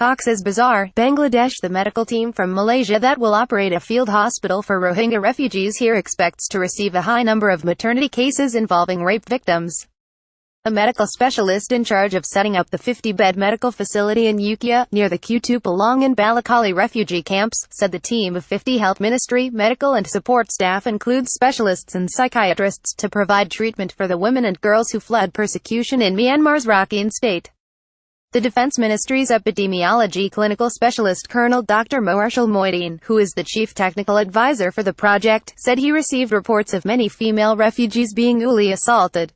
COXS BAZAR, Bangladesh. The medical team from Malaysia that will operate a field hospital for Rohingya refugees here expects to receive a high number of maternity cases involving rape victims. A medical specialist in charge of setting up the 50-bed medical facility in Ukhiya, near the Kutupalong and Balukhali refugee camps, said the team of 50 health ministry, medical and support staff includes specialists and psychiatrists to provide treatment for the women and girls who fled persecution in Myanmar's Rakhine state. The Defense Ministry's epidemiology clinical specialist Colonel Dr. Marshal Moideen, who is the chief technical advisor for the project, said he received reports of many female refugees being brutally assaulted.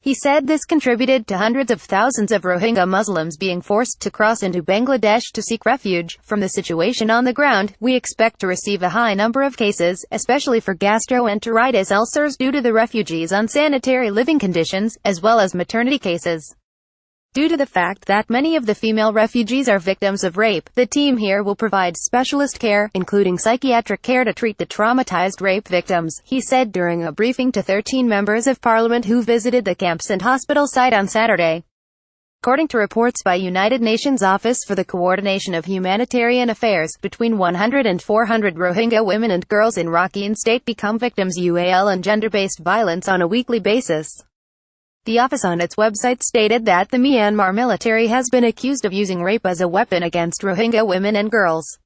He said this contributed to hundreds of thousands of Rohingya Muslims being forced to cross into Bangladesh to seek refuge. From the situation on the ground, we expect to receive a high number of cases, especially for gastroenteritis ulcers due to the refugees' unsanitary living conditions, as well as maternity cases. Due to the fact that many of the female refugees are victims of rape, the team here will provide specialist care, including psychiatric care to treat the traumatized rape victims, he said during a briefing to 13 members of parliament who visited the camps and hospital site on Saturday. According to reports by United Nations Office for the Coordination of Humanitarian Affairs, between 100 and 400 Rohingya women and girls in Rakhine state become victims and gender-based violence on a weekly basis. The office on its website stated that the Myanmar military has been accused of using rape as a weapon against Rohingya women and girls.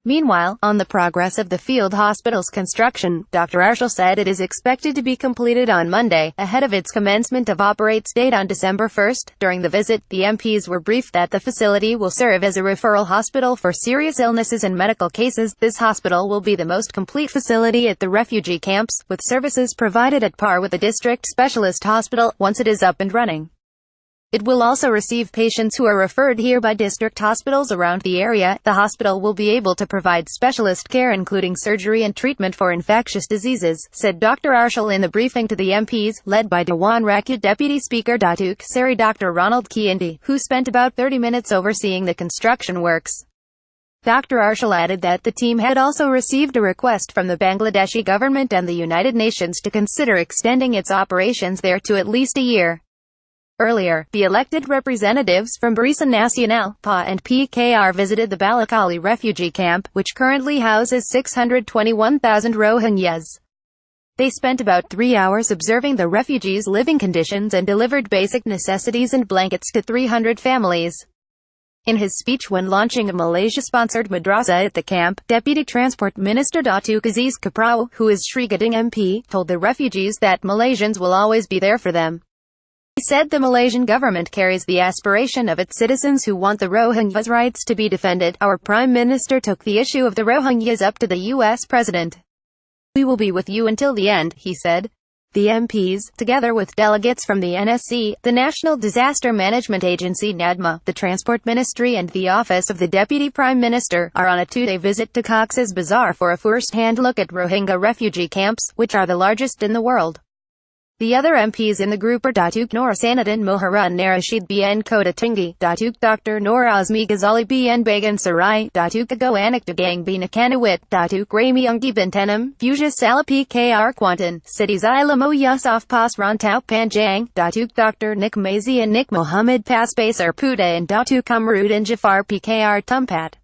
Meanwhile, on the progress of the field hospital's construction, Dr. Arshal said it is expected to be completed on Monday, ahead of its commencement of operates date on December 1. During the visit, the MPs were briefed that the facility will serve as a referral hospital for serious illnesses and medical cases. This hospital will be the most complete facility at the refugee camps, with services provided at par with the district specialist hospital, once it is up and running. It will also receive patients who are referred here by district hospitals around the area. The hospital will be able to provide specialist care including surgery and treatment for infectious diseases, said Dr. Arshal in the briefing to the MPs, led by Dewan Rakyat Deputy Speaker Datuk Seri Dr. Ronald Kiindi, who spent about 30 minutes overseeing the construction works. Dr. Arshal added that the team had also received a request from the Bangladeshi government and the United Nations to consider extending its operations there to at least a year. Earlier, the elected representatives from Barisan Nasional, PA and PKR visited the Balukhali refugee camp, which currently houses 621,000 Rohingyas. They spent about 3 hours observing the refugees' living conditions and delivered basic necessities and blankets to 300 families. In his speech when launching a Malaysia-sponsored madrasa at the camp, Deputy Transport Minister Datuk Aziz Kaprau, who is Sri Gading MP, told the refugees that Malaysians will always be there for them. He said the Malaysian government carries the aspiration of its citizens who want the Rohingyas' rights to be defended. Our Prime Minister took the issue of the Rohingyas up to the U.S. President. We will be with you until the end, he said. The MPs, together with delegates from the NSC, the National Disaster Management Agency (NADMA), the Transport Ministry and the Office of the Deputy Prime Minister, are on a 2-day visit to COXS BAZAR for a first-hand look at Rohingya refugee camps, which are the largest in the world. The other MPs in the group are Datuk Nur Sanadin Moharun Narashid Bin Kota Tinggi, Datuk Dr. Nur Azmi Ghazali Bin Bagan Sarai, Datuk Ago Anak Dagang Bin Akanawit, Datuk Rami Ungi Bin Tenam, Fuchsia Sala PKR Kwantan, Cities Ilamo Yusuf Pas Rantau Panjang, Datuk Dr. Nick Mazi and Nick Mohammed Pas Basar Puda and Datuk Kamrud and Jafar PKR Tumpat.